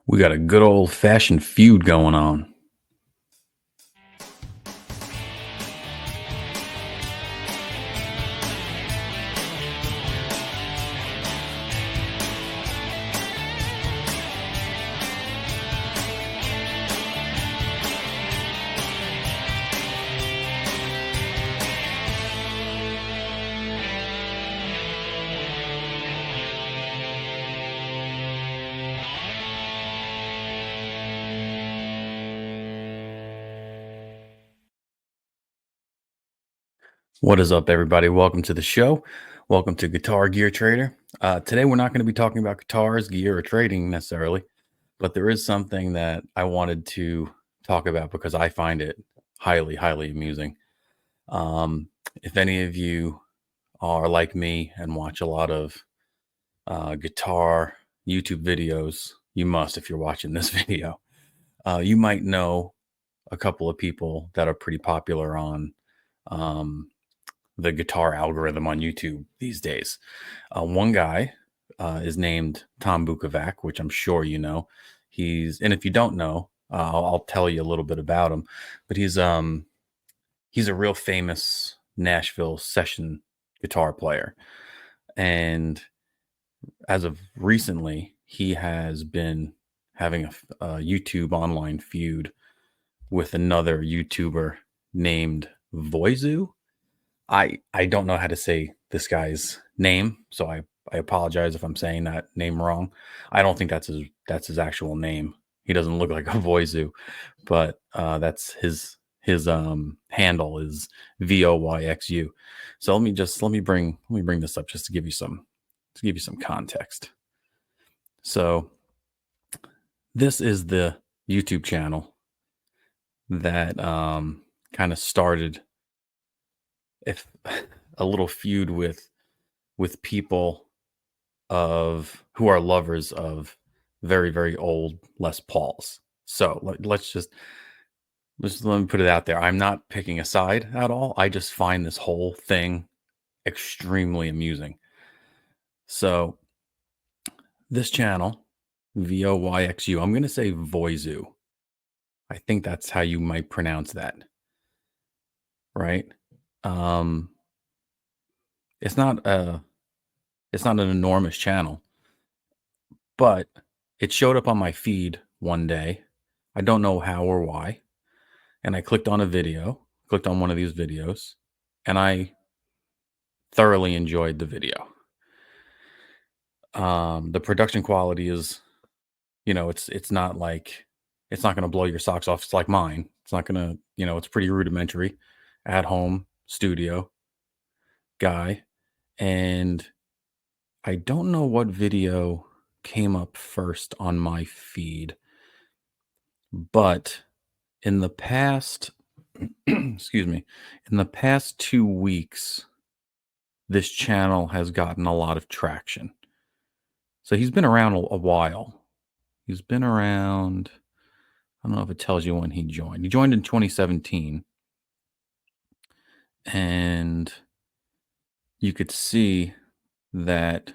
We got a good old fashioned feud going on. What is up, everybody? Welcome to the show. Welcome to Guitar Gear Trader. Today, we're not going to be talking about guitars, gear, or trading necessarily, but there is something that I wanted to talk about because I find it highly, highly amusing. If any of you are like me and watch a lot of guitar YouTube videos, you must if you're watching this video. You might know a couple of people that are pretty popular on um, the guitar algorithm on YouTube these days. One guy is named Tom Bukovac, which I'm sure you know. And if you don't know, I'll tell you a little bit about him. But he's a real famous Nashville session guitar player, and as of recently, he has been having a YouTube online feud with another YouTuber named Voyxu. I don't know how to say this guy's name, so I apologize if I'm saying that name wrong. I don't think that's his actual name. He doesn't look like a Voizu, but that's his handle is Voyxu. So let me bring this up just to give you some context. So this is the YouTube channel that kind of started if a little feud with people of who are lovers of very, very old Les Pauls. So let's let me put it out there. I'm not picking a side at all. I just find this whole thing extremely amusing. So this channel, Voyxu, I'm going to say Voizu. I think that's how you might pronounce that, right? Um, it's not a it's not an enormous channel, but it showed up on my feed one day. I don't know how or why. And I clicked on clicked on one of these videos, and I thoroughly enjoyed the video. The production quality is, it's not going to blow your socks off. It's like mine. It's not going to, it's pretty rudimentary, at home studio guy. And I don't know what video came up first on my feed, but in the past, excuse me, in the past 2 weeks, this channel has gotten a lot of traction. So he's been around a while. He's been around. I don't know if it tells you when he joined. He joined in 2017. And you could see that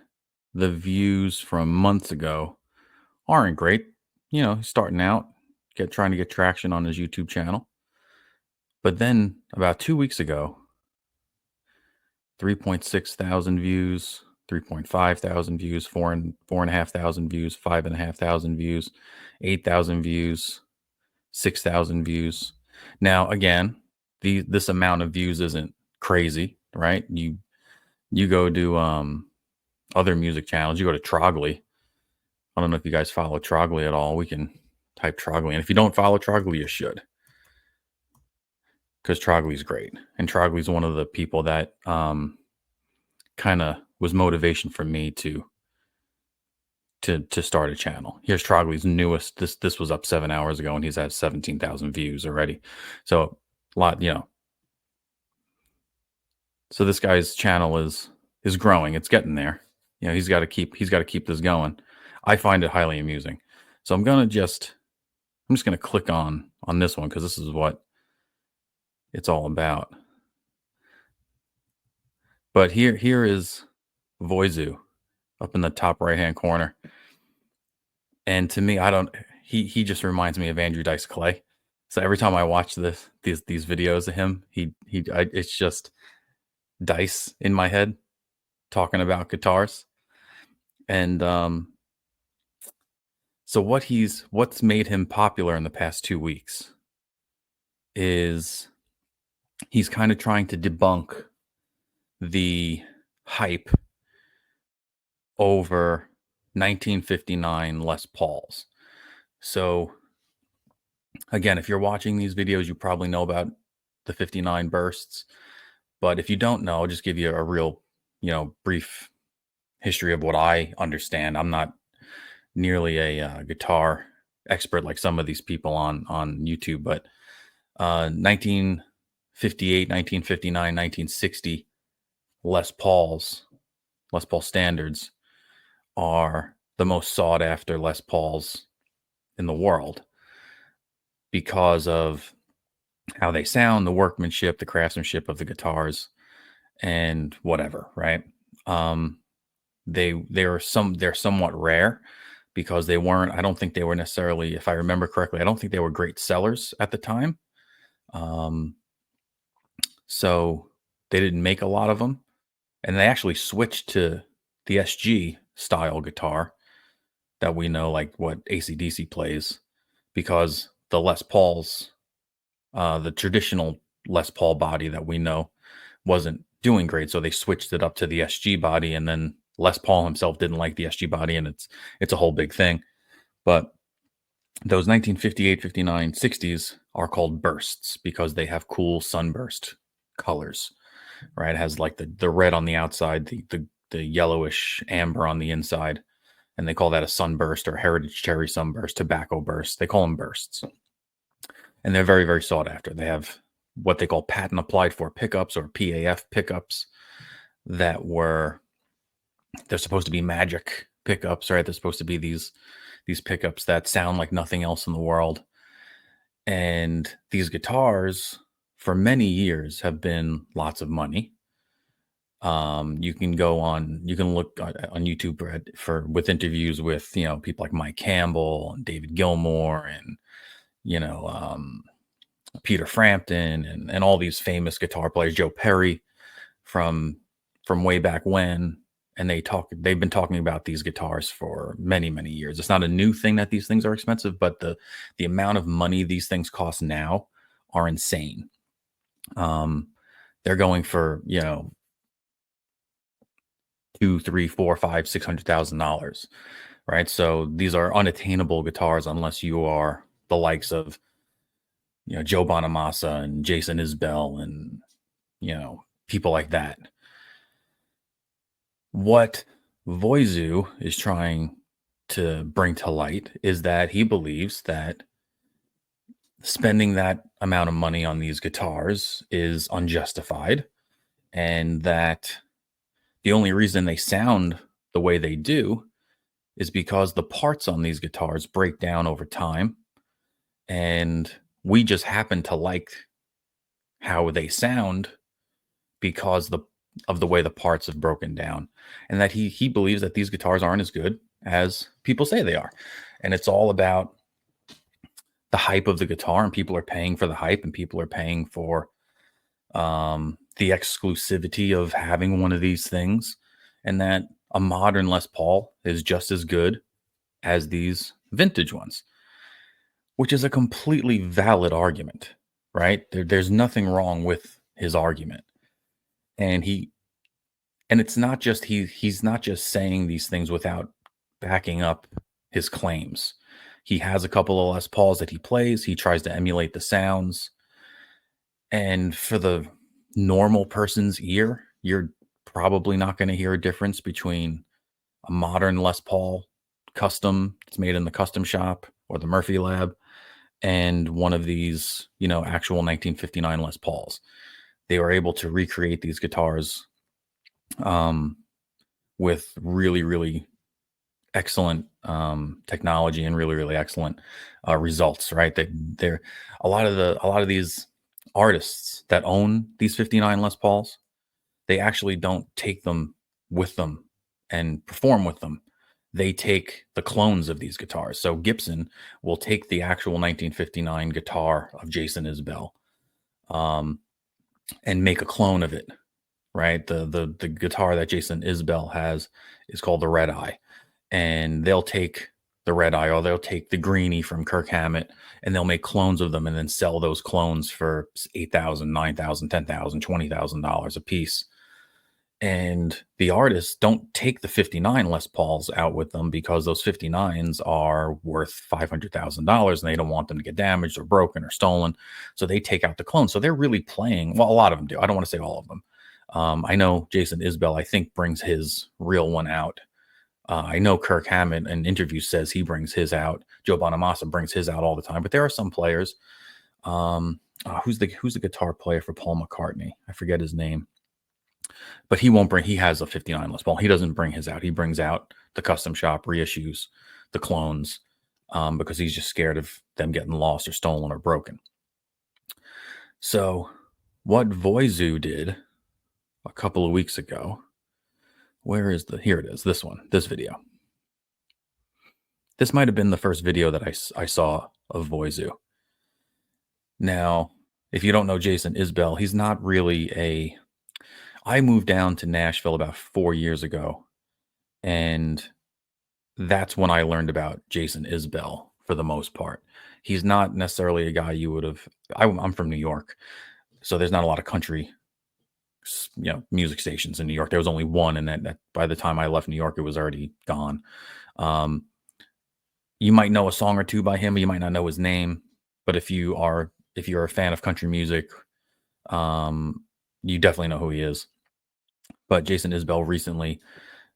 the views from months ago aren't great. He's starting out, trying to get traction on his YouTube channel. But then about 2 weeks ago, 3.6 thousand views, 3.5 thousand views, 4.5 thousand views, 5.5 thousand views, 8,000 views, 6,000 views. Now, again, this amount of views isn't crazy, right? You go to other music channels. You go to Trogley. I don't know if you guys follow Trogley at all. We can type Trogley, and if you don't follow Trogley, you should, because Trogley's great, and Trogley's one of the people that kind of was motivation for me to start a channel. Here's Trogley's newest. This was up 7 hours ago, and he's at 17,000 views already. So a lot, So this guy's channel is growing. It's getting there. He's got to keep this going. I find it highly amusing. So I'm just gonna click on this one because this is what it's all about. But here is Voizu up in the top right hand corner. And to me, I don't he just reminds me of Andrew Dice Clay. So every time I watch these videos of him, it's just Dice in my head talking about guitars. And so what's made him popular in the past 2 weeks is he's kind of trying to debunk the hype over 1959 Les Pauls. So again, if you're watching these videos, you probably know about the 59 bursts. But if you don't know, I'll just give you a real, brief history of what I understand. I'm not nearly a guitar expert like some of these people on YouTube, but 1958, 1959, 1960 Les Pauls, Les Paul standards are the most sought after Les Pauls in the world because of how they sound, the workmanship, the craftsmanship of the guitars, and whatever, right? Um, they're somewhat rare because they weren't. I don't think they were necessarily, if I remember correctly, I don't think they were great sellers at the time. Um, so they didn't make a lot of them, and they actually switched to the SG style guitar that we know, like what AC/DC plays, because the Les Pauls, the traditional Les Paul body that we know, wasn't doing great. So they switched it up to the SG body, and then Les Paul himself didn't like the SG body, and it's a whole big thing. But those 1958, 59, 60s are called bursts because they have cool sunburst colors, right? It has like the red on the outside, the yellowish amber on the inside, and they call that a sunburst or heritage cherry sunburst, tobacco burst. They call them bursts, and they're very, very sought after. They have what they call patent applied for pickups or PAF pickups that they're supposed to be magic pickups, right? They're supposed to be these pickups that sound like nothing else in the world. And these guitars for many years have been lots of money. You can look on YouTube with interviews with, people like Mike Campbell and David Gilmour and, you know, um, Peter Frampton and all these famous guitar players, Joe Perry from way back when. And they've been talking about these guitars for many, many years. It's not a new thing that these things are expensive, but the amount of money these things cost now are insane. They're going for, two, three, four, five, $600,000, right? So these are unattainable guitars unless you are the likes of, Joe Bonamassa and Jason Isbell and, people like that. What Voyxu is trying to bring to light is that he believes that spending that amount of money on these guitars is unjustified, and that the only reason they sound the way they do is because the parts on these guitars break down over time, and we just happen to like how they sound because of the way the parts have broken down, and that he believes that these guitars aren't as good as people say they are. And it's all about the hype of the guitar, and people are paying for the hype, and people are paying for the exclusivity of having one of these things, and that a modern Les Paul is just as good as these vintage ones, which is a completely valid argument, right? There's nothing wrong with his argument. And it's not just he's not just saying these things without backing up his claims. He has a couple of Les Pauls that he plays. He tries to emulate the sounds. And for the normal person's ear, you're probably not going to hear a difference between a modern Les Paul custom that's made in the custom shop or the Murphy Lab and one of these, actual 1959 Les Pauls. They were able to recreate these guitars with really, really excellent technology and really, really excellent results. Right? They're a lot of these artists that own these 59 Les Pauls. They actually don't take them with them and perform with them. they take the clones of these guitars. So Gibson will take the actual 1959 guitar of Jason Isbell, um, and make a clone of it. Right, the guitar that Jason Isbell has is called the Red Eye, and they'll take the Red Eye, or they'll take the Greenie from Kirk Hammett, and they'll make clones of them, and then sell those clones for $8,000, $9,000, $10,000, $20,000 a piece. And the artists don't take the 59 Les Pauls out with them because those 59s are worth $500,000 and they don't want them to get damaged or broken or stolen. So they take out the clones. So they're really playing. Well, a lot of them do. I don't want to say all of them. I know Jason Isbell, I think, brings his real one out. I know Kirk Hammett in interviews says he brings his out. Joe Bonamassa brings his out all the time. But there are some players. Who's the guitar player for Paul McCartney? I forget his name. But he won't bring. He has a 59 Les Paul. He doesn't bring his out. He brings out the custom shop reissues, the clones, because he's just scared of them getting lost or stolen or broken. So, what Voyxu did a couple of weeks ago. Where is the? Here it is. This one. This video. This might have been the first video that I saw of Voyxu. Now, if you don't know Jason Isbell, he's not really a. I moved down to Nashville about 4 years ago, and that's when I learned about Jason Isbell for the most part. He's not necessarily a guy you would have. I'm from New York, so there's not a lot of country, music stations in New York. There was only one, and that by the time I left New York, it was already gone. You might know a song or two by him, but you might not know his name. But if you're a fan of country music, you definitely know who he is. But Jason Isbell recently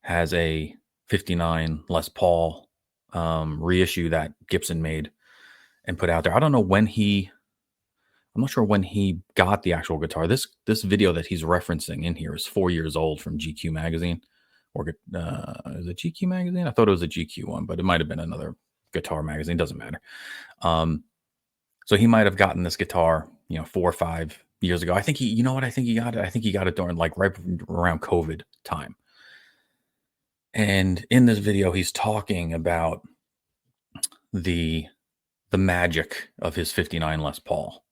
has a 59 Les Paul reissue that Gibson made and put out there. I don't know when I'm not sure when he got the actual guitar. This video that he's referencing in here is 4 years old from GQ magazine, or is it GQ magazine? I thought it was a GQ one, but it might have been another guitar magazine. Doesn't matter. So he might have gotten this guitar, 4 or 5 years ago. I think he got it. I think he got it during right around COVID time. And in this video, he's talking about the magic of his 59 Les Paul.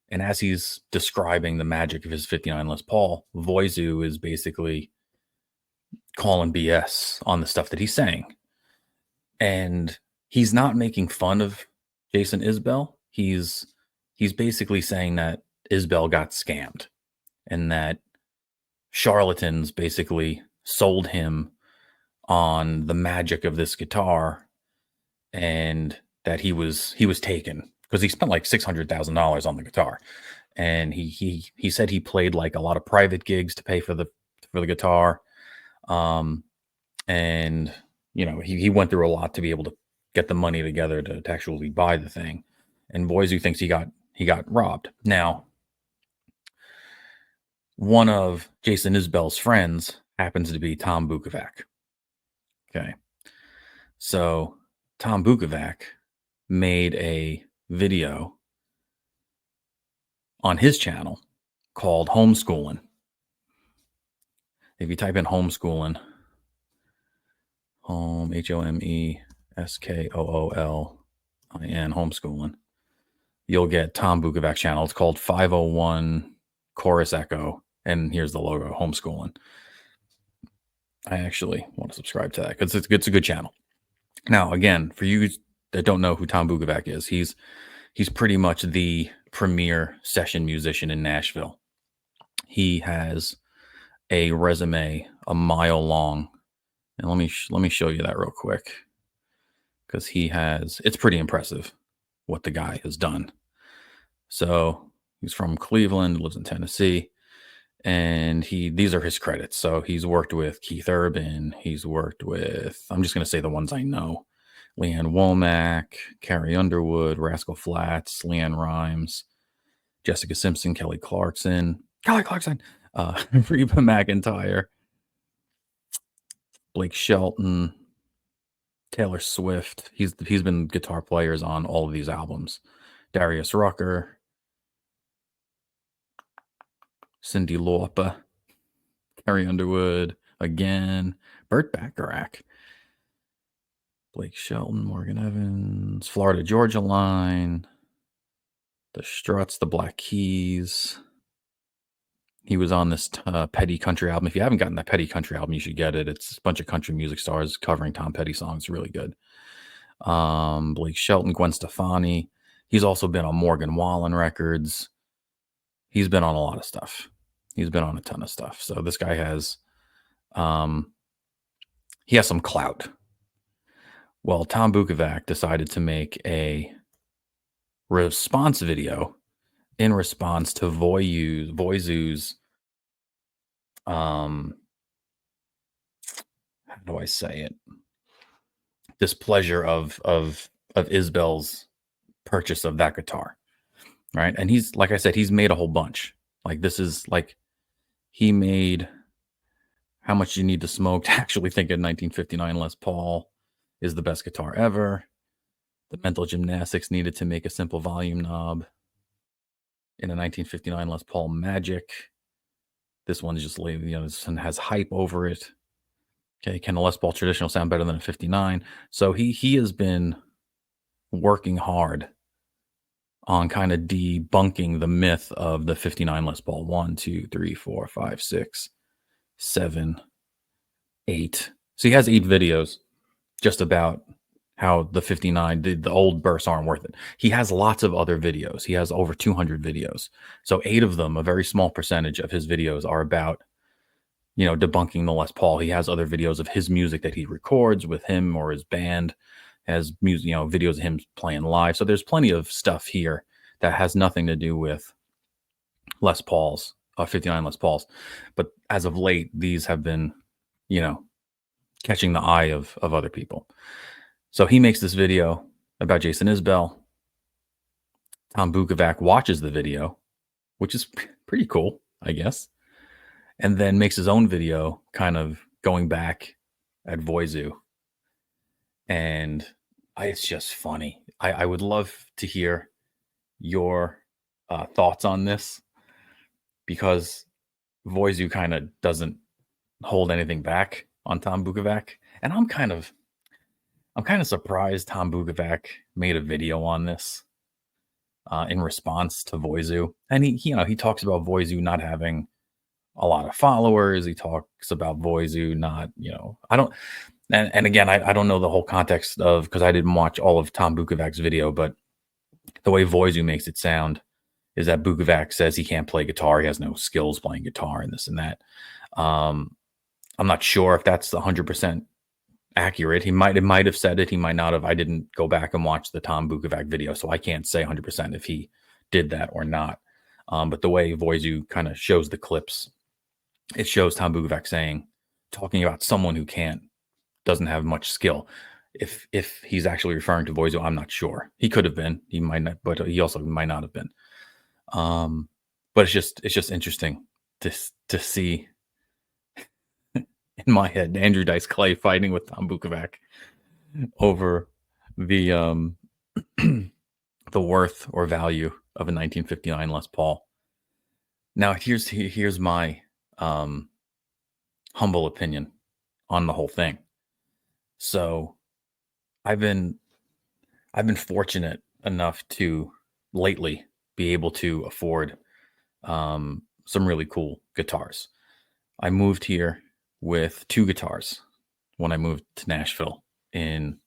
And as he's describing the magic of his 59 Les Paul, Voyxu is basically calling BS on the stuff that he's saying. And he's not making fun of Jason Isbell. He's basically saying that Isbell got scammed and that charlatans basically sold him on the magic of this guitar, and that he was taken because he spent like $600,000 on the guitar, and he said he played like a lot of private gigs to pay for the guitar, and he went through a lot to be able to get the money together to actually buy the thing. And Voyxu thinks he got robbed. Now, one of Jason Isbell's friends happens to be Tom Bukovac. Okay. So Tom Bukovac made a video on his channel called Homeschooling. If you type in homeschooling, HOMESKOOLIN, homeschooling, you'll get Tom Bukovac's channel. It's called 501 Chorus Echo, and here's the logo, homeschooling. I actually want to subscribe to that because it's a good channel. Now, again, for you that don't know who Tom Bukovac is, he's pretty much the premier session musician in Nashville. He has a resume a mile long, and let me show you that real quick, because it's pretty impressive what the guy has done. So he's from Cleveland, lives in Tennessee, and these are his credits. So he's worked with Keith Urban. He's worked with, I'm just going to say the ones I know: Leanne Womack, Carrie Underwood, Rascal Flatts, Leanne Rhymes, Jessica Simpson, Kelly Clarkson, Reba McEntire, Blake Shelton, Taylor Swift. He's been guitar players on all of these albums. Darius Rucker, Cyndi Lauper, Carrie Underwood again, Burt Bacharach. Blake Shelton, Morgan Evans, Florida Georgia Line, the Struts, the Black Keys. He was on this Petty Country album. If you haven't gotten that Petty Country album, you should get it. It's a bunch of country music stars covering Tom Petty songs. Really good. Blake Shelton, Gwen Stefani. He's also been on Morgan Wallen records. He's been on a lot of stuff. He's been on a ton of stuff. So this guy has, he has some clout. Well, Tom Bukovac decided to make a response video in response to Voyxu's, how do I say it? Displeasure of Isbell's purchase of that guitar, right? And he's, like I said, he's made a whole bunch. Like, this is like, he made How Much You Need to Smoke to actually think a 1959 Les Paul is the best guitar ever. The mental gymnastics needed to make a simple volume knob in a 1959 Les Paul Magic. This one's just, this one has hype over it. Okay, can a Les Paul traditional sound better than a 59? So he has been working hard on kind of debunking the myth of the 59 Les Paul. 1, 2, 3, 4, 5, 6, 7, 8. So he has 8 videos just about how the 59, the old bursts aren't worth it. He has lots of other videos. He has over 200 videos. So 8 of them, a very small percentage of his videos, are about, debunking the Les Paul. He has other videos of his music that he records with him or his band, has music, videos of him playing live. So there's plenty of stuff here that has nothing to do with Les Pauls, 59 Les Pauls. But as of late, these have been, catching the eye of other people. So he makes this video about Jason Isbell. Tom Bukovac watches the video, which is pretty cool, I guess, and then makes his own video kind of going back at Voyxu. And it's just funny. I would love to hear your thoughts on this, because Voyxu kind of doesn't hold anything back on Tom Bukovac. And I'm kind of surprised Tom Bukovac made a video on this in response to Voyxu. And he talks about Voyxu not having a lot of followers. He talks about Voyxu not, I don't, and again, I don't know the whole context of, because I didn't watch all of Tom Bukovac's video, but the way Voyxu makes it sound is that Bukovac says he can't play guitar. He has no skills playing guitar and this and that. I'm not sure if that's 100% accurate. It might have said it. He might not have. I didn't go back and watch the Tom Bukovac video, so I can't say 100% if he did that or not. But the way Voyxu kind of shows the clips, it shows Tom Bukovac talking about someone who doesn't have much skill. If he's actually referring to Voyxu, I'm not sure. He could have been. He might not, but he also might not have been. But it's just interesting to see, in my head, Andrew Dice Clay fighting with Tom Bukovac over the the worth or value of a 1959 Les Paul. Now, here's my humble opinion on the whole thing. So I've been fortunate enough to lately be able to afford some really cool guitars. I moved here with 2 guitars when I moved to Nashville in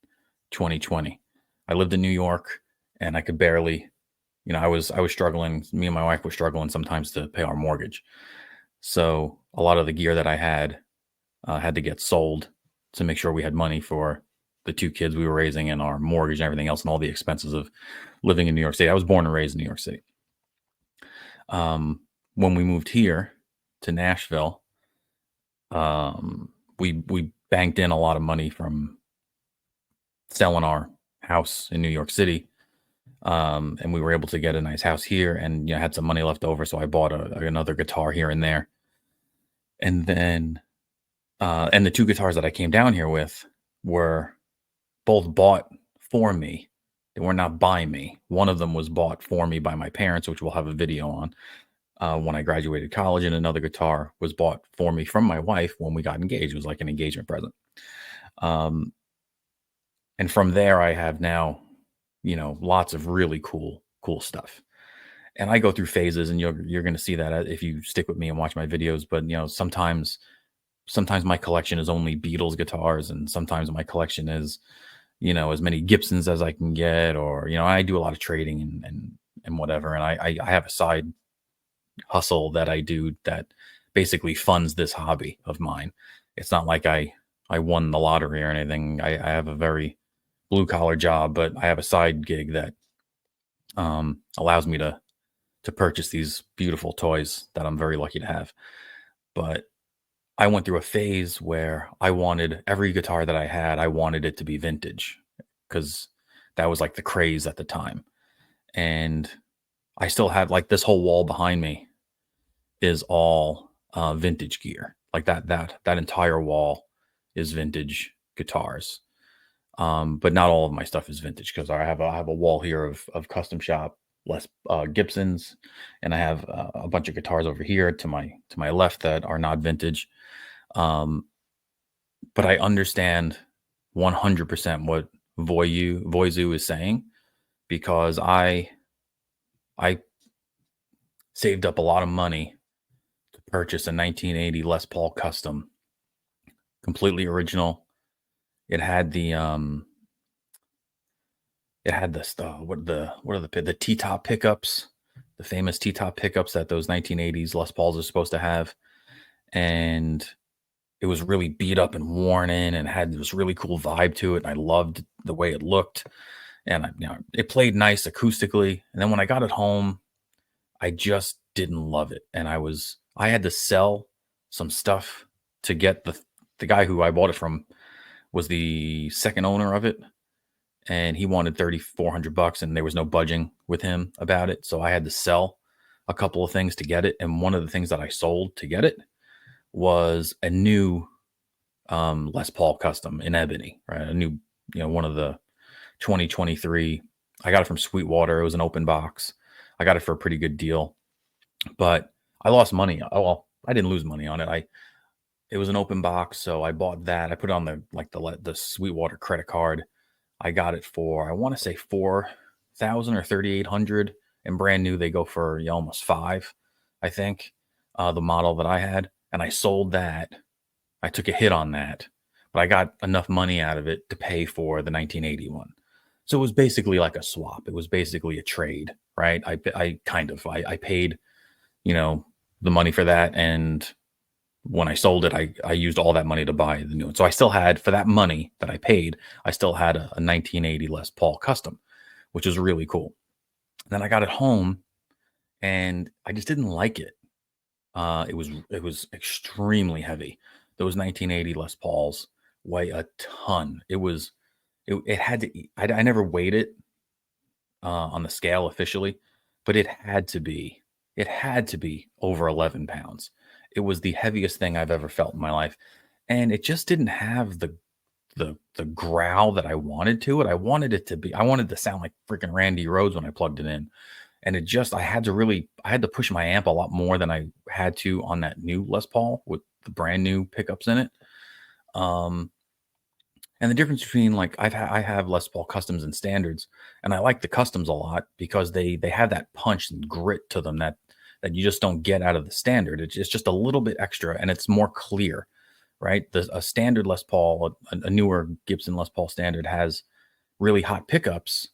2020. I lived in New York and I could barely, I was struggling. Me and my wife were struggling sometimes to pay our mortgage. So a lot of the gear that I had to get sold to make sure we had money for the 2 kids we were raising and our mortgage and everything else and all the expenses of living in New York City. I was born and raised in New York City. When we moved here to Nashville, we banked in a lot of money from selling our house in New York City. And we were able to get a nice house here and had some money left over. So I bought another guitar here and there. And then, and the 2 guitars that I came down here with were both bought for me. They were not by me. One of them was bought for me by my parents, which we'll have a video on when I graduated college. And another guitar was bought for me from my wife when we got engaged. It was like an engagement present. And from there, I have now, lots of really cool stuff. And I go through phases, and you're going to see that if you stick with me and watch my videos. But sometimes my collection is only Beatles guitars, and sometimes my collection is, as many Gibsons as I can get, or I do a lot of trading and whatever. And I have a side hustle that I do that basically funds this hobby of mine. It's not like I won the lottery or anything. I have a very blue collar job, but I have a side gig that allows me to purchase these beautiful toys that I'm very lucky to have. But I went through a phase where I wanted every guitar that I had, I wanted it to be vintage because that was like the craze at the time. And I still have like this whole wall behind me is all vintage gear. Like that entire wall is vintage guitars. But not all of my stuff is vintage because I have a wall here of custom shop Les Gibsons, and I have a bunch of guitars over here to my left that are not vintage. Um, but I understand 100% what Voyxu is saying, because I saved up a lot of money to purchase a 1980 Les Paul Custom, completely original. It had the T-top pickups, the famous T-top pickups that those 1980s Les Pauls are supposed to have, and it was really beat up and worn in and had this really cool vibe to it. And I loved the way it looked, and it played nice acoustically. And then when I got it home, I just didn't love it, and I had to sell some stuff to get the guy who I bought it from was the second owner of it, and he wanted $3,400, and there was no budging with him about it. So I had to sell a couple of things to get it. And one of the things that I sold to get it was a new Les Paul Custom in ebony, right? A new, one of the 2023. I got it from Sweetwater. It was an open box. I got it for a pretty good deal, but I lost money. Oh, well, I didn't lose money on it. It was an open box, so I bought that. I put it on the Sweetwater credit card. I got it for, I want to say 4,000 or 3,800, and brand new they go for almost five, I think. The model that I had, and I sold that. I took a hit on that, but I got enough money out of it to pay for the 1981. So it was basically like a swap. It was basically a trade, right? I paid, the money for that, and when I sold it, I used all that money to buy the new one. So I still had, for that money that I paid, I still had a 1980 Les Paul Custom, which was really cool. Then I got it home, and I just didn't like it. It was extremely heavy. Those 1980 Les Pauls weigh a ton. It had to. I never weighed it on the scale officially, but it had to be. It had to be over 11 pounds. It was the heaviest thing I've ever felt in my life, and it just didn't have the growl that I wanted to it. I wanted it to be. I wanted to sound like freaking Randy Rhoads when I plugged it in, and I had to push my amp a lot more than I had to on that new Les Paul with the brand new pickups in it. Um, and the difference between, like, I have Les Paul customs and standards, and I like the customs a lot because they have that punch and grit to them that you just don't get out of the standard. It's just a little bit extra, and it's more clear, right? A standard Les Paul, a newer Gibson Les Paul standard, has really hot pickups,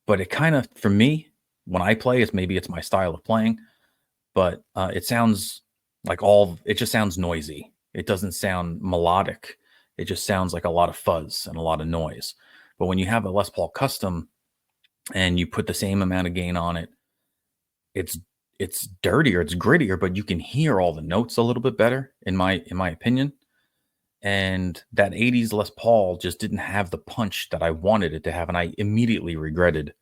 but it kind of, for me, when I play, it's my style of playing, but it just sounds noisy. It doesn't sound melodic. It just sounds like a lot of fuzz and a lot of noise. But when you have a Les Paul Custom and you put the same amount of gain on it, it's dirtier, it's grittier, but you can hear all the notes a little bit better, in my opinion. And that 80s Les Paul just didn't have the punch that I wanted it to have, and I immediately regretted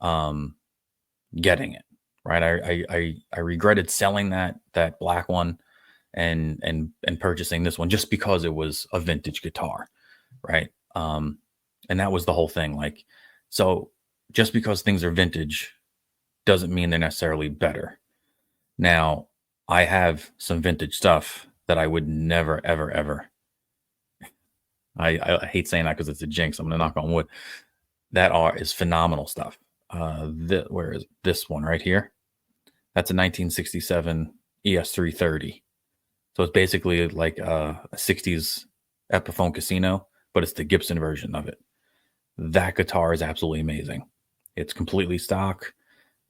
getting it. Right, I regretted selling that black one and purchasing this one just because it was a vintage guitar, right? And that was the whole thing. Like, so just because things are vintage doesn't mean they're necessarily better. Now, I have some vintage stuff that I would never, ever, ever I hate saying that because it's a jinx. I'm gonna knock on wood. That is phenomenal stuff. Where is this one right here? That's a 1967 ES330. So it's basically like a 60s Epiphone Casino, but it's the Gibson version of it. That guitar is absolutely amazing. It's completely stock,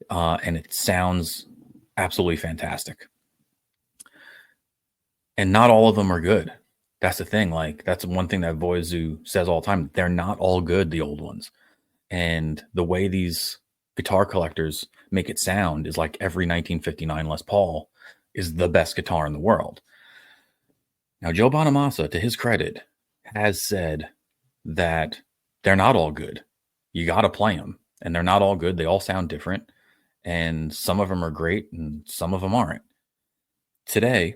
and it sounds absolutely fantastic. And not all of them are good. That's the thing. Like, that's one thing that Voyxu says all the time. They're not all good, the old ones. And the way these guitar collectors make it sound is like every 1959 Les Paul is the best guitar in the world. Now, Joe Bonamassa, to his credit, has said that they're not all good. You got to play them, and they're not all good. They all sound different, and some of them are great, and some of them aren't. Today,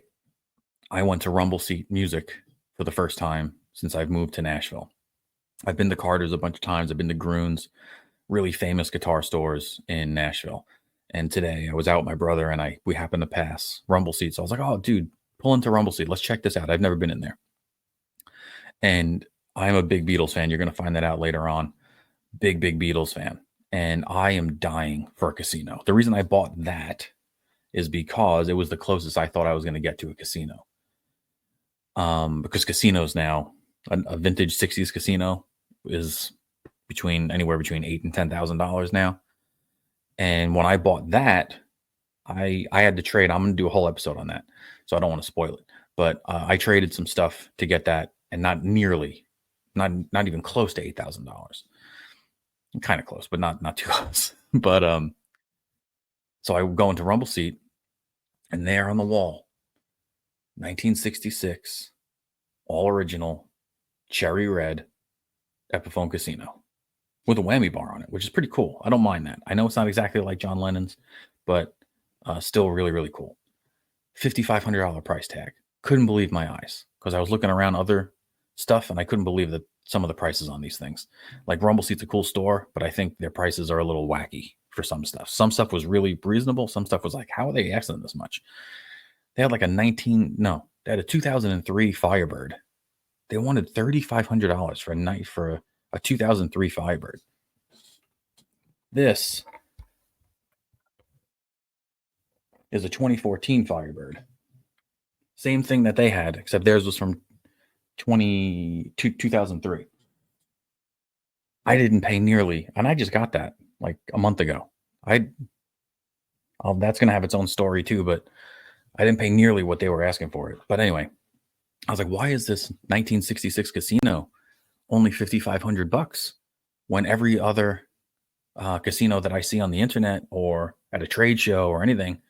I went to Rumble Seat Music for the first time since I've moved to Nashville. I've been to Carter's a bunch of times. I've been to Groon's, really famous guitar stores in Nashville. And today I was out with my brother and we happened to pass Rumble Seat. So I was like, oh, dude, pull into Rumble Seat. Let's check this out. I've never been in there. And I'm a big Beatles fan. You're going to find that out later on. Big Beatles fan. And I am dying for a casino. The reason I bought that is because it was the closest I thought I was going to get to a casino. Because casinos now, a vintage 60s casino is anywhere between $8,000 and $10,000 now. And when I bought that, I had to trade. I'm going to do a whole episode on that, so I don't want to spoil it. But I traded some stuff to get that, and not even close to $8,000. Kind of close, but not too close. But so I go into Rumble Seat, and there on the wall, 1966, all original, cherry red Epiphone Casino with a whammy bar on it, which is pretty cool. I don't mind that. I know it's not exactly like John Lennon's, but still really, really cool. $5,500 price tag. Couldn't believe my eyes because I was looking around other stuff and I couldn't believe that some of the prices on these things. Like Rumble Seat's a cool store, but I think their prices are a little wacky for some stuff. Some stuff was really reasonable. Some stuff was like, how are they asking this much? They had like they had a 2003 Firebird. They wanted $3,500 for a night for a 2003 Firebird. This is a 2014 Firebird. Same thing that they had, except theirs was from 2003. I didn't pay nearly, and I just got that like a month ago. That's going to have its own story too, but I didn't pay nearly what they were asking for it. But anyway, I was like, why is this 1966 casino only $5,500 when every other casino that I see on the internet or at a trade show or anything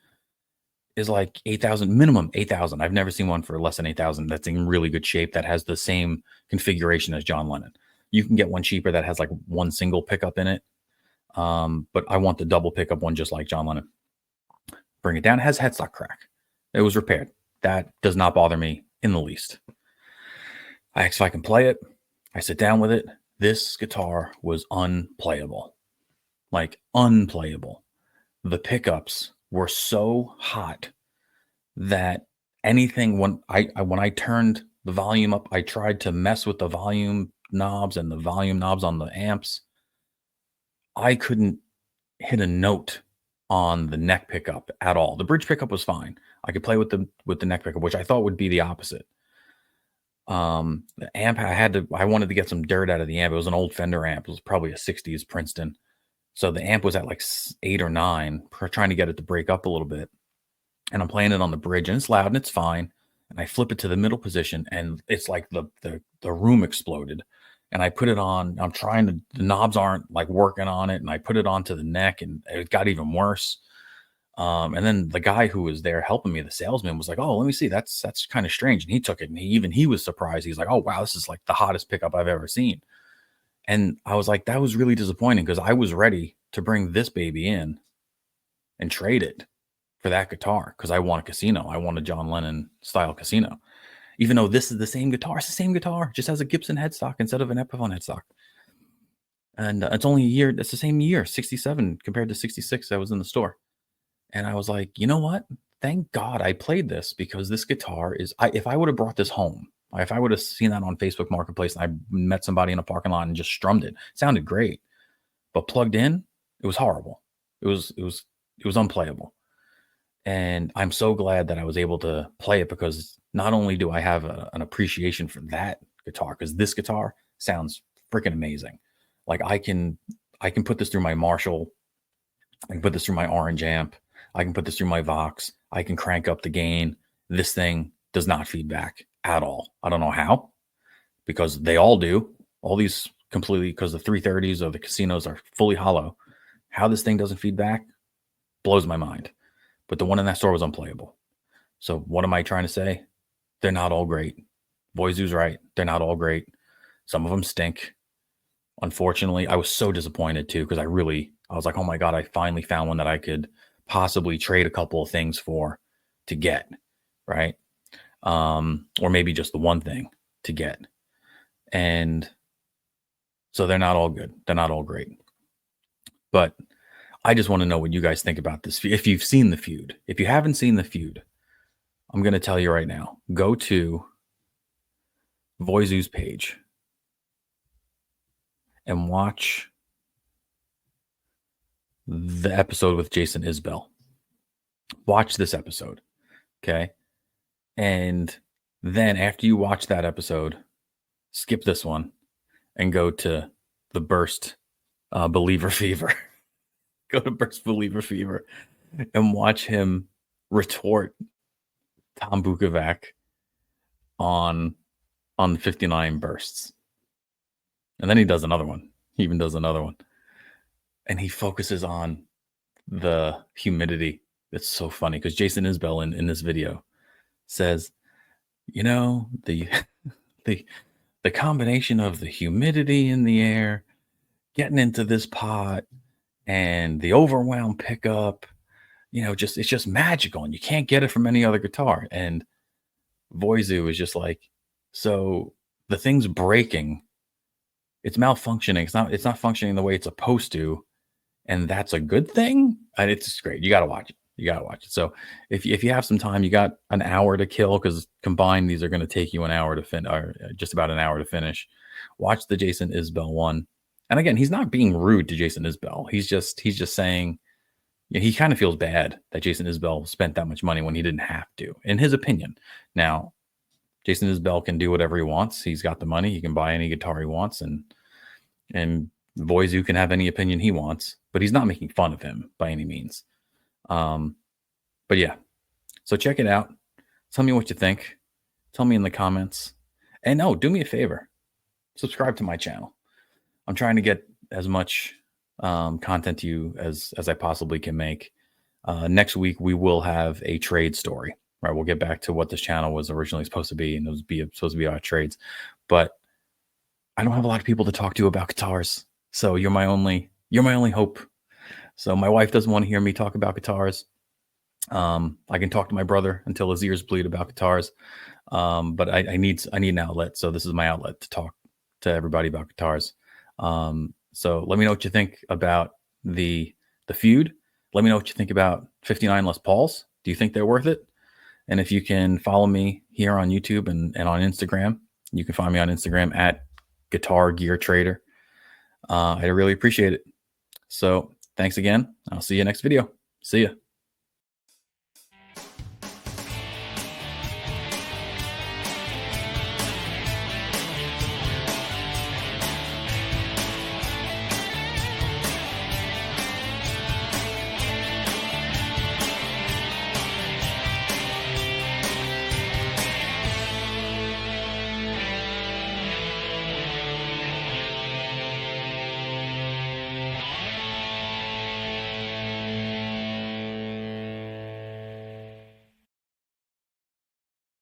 is like 8,000, minimum 8,000. I've never seen one for less than 8,000 that's in really good shape that has the same configuration as John Lennon. You can get one cheaper that has like one single pickup in it, but I want the double pickup one just like John Lennon. Bring it down. It has headstock crack. It was repaired. That does not bother me in the least. I asked if I can play it. I sit down with it. This guitar was unplayable. Like unplayable. The pickups were so hot that anything when I turned the volume up, I tried to mess with the volume knobs and the volume knobs on the amps. I couldn't hit a note on the neck pickup at all. The bridge pickup was fine. I could play with the neck pickup, which I thought would be the opposite. The amp I wanted to get some dirt out of the amp. It was an old Fender amp. It was probably a 60s Princeton. So the amp was at like 8 or 9, trying to get it to break up a little bit. And I'm playing it on the bridge and it's loud and it's fine. And I flip it to the middle position and it's like the room exploded. And I put it on, the knobs aren't like working on it. And I put it onto the neck and it got even worse. And then the guy who was there helping me, the salesman, was like, "Oh, let me see. That's kind of strange." And he took it and he was surprised. He's like, "Oh, wow, this is like the hottest pickup I've ever seen." And I was like, that was really disappointing because I was ready to bring this baby in and trade it for that guitar because I want a casino. I want a John Lennon style casino. Even though this is the same guitar, it's the same guitar, just has a Gibson headstock instead of an Epiphone headstock. And it's only a year. It's the same year, 67 compared to 66 that was in the store. And I was like, you know what? Thank God I played this because this guitar if I would have brought this home If I would have seen that on Facebook Marketplace and I met somebody in a parking lot and just strummed it, it sounded great. But plugged in, it was horrible. It was unplayable. And I'm so glad that I was able to play it, because not only do I have an appreciation for that guitar, because this guitar sounds freaking amazing. Like I can put this through my Marshall, I can put this through my Orange amp, I can put this through my Vox, I can crank up the gain. This thing does not feedback at all. I don't know how, because they all do. All these completely, because the 330s or the Casinos are fully hollow. How this thing doesn't feedback blows my mind. But the one in that store was unplayable. So what am I trying to say? They're not all great. Voyxu's right. They're not all great. Some of them stink. Unfortunately, I was so disappointed too, because I was like, oh my God, I finally found one that I could possibly trade a couple of things for to get, right? Or maybe just the one thing to get. And so they're not all good. They're not all great. But I just want to know what you guys think about this. If you've seen the Feud, if you haven't seen the Feud, I'm going to tell you right now, go to Voyxu's page and watch the episode with Jason Isbell. Watch this episode. Okay. And then after you watch that episode, skip this one and go to the Burst Believer Fever. Go to Burst Believer Fever and watch him retort Tom Bukovac on 59 bursts. And then he does another one. He even does another one. And he focuses on the humidity. It's so funny because Jason Isbell in this video says, you know, the combination of the humidity in the air, getting into this pot, and the overwhelm pickup, you know, it's just magical, and you can't get it from any other guitar. And Voyxu is just like, so the thing's breaking, it's malfunctioning, it's not functioning the way it's supposed to, and that's a good thing. And it's just great. You got to watch it. You got to watch it. So if you have some time, you got an hour to kill, because combined these are going to take you an hour to finish, or just about an hour to finish. Watch the Jason Isbell one. And again, he's not being rude to Jason Isbell. He's just saying, you know, he kind of feels bad that Jason Isbell spent that much money when he didn't have to, in his opinion. Now, Jason Isbell can do whatever he wants. He's got the money. He can buy any guitar he wants, and Voyxu can have any opinion he wants, but he's not making fun of him by any means. But yeah, so check it out. Tell me what you think. Tell me in the comments. And no, do me a favor. Subscribe to my channel. I'm trying to get as much content to you as I possibly can make. Next week, we will have a trade story, right? We'll get back to what this channel was originally supposed to be, and it was supposed to be about trades. But I don't have a lot of people to talk to about guitars, so you're my only hope. So my wife doesn't want to hear me talk about guitars. I can talk to my brother until his ears bleed about guitars, but I need an outlet. So this is my outlet to talk to everybody about guitars. So let me know what you think about the Feud. Let me know what you think about 59 Les Pauls. Do you think they're worth it? And if you can follow me here on YouTube and on Instagram, you can find me on Instagram at Guitar Gear Trader. I really appreciate it. So thanks again. I'll see you next video. See ya.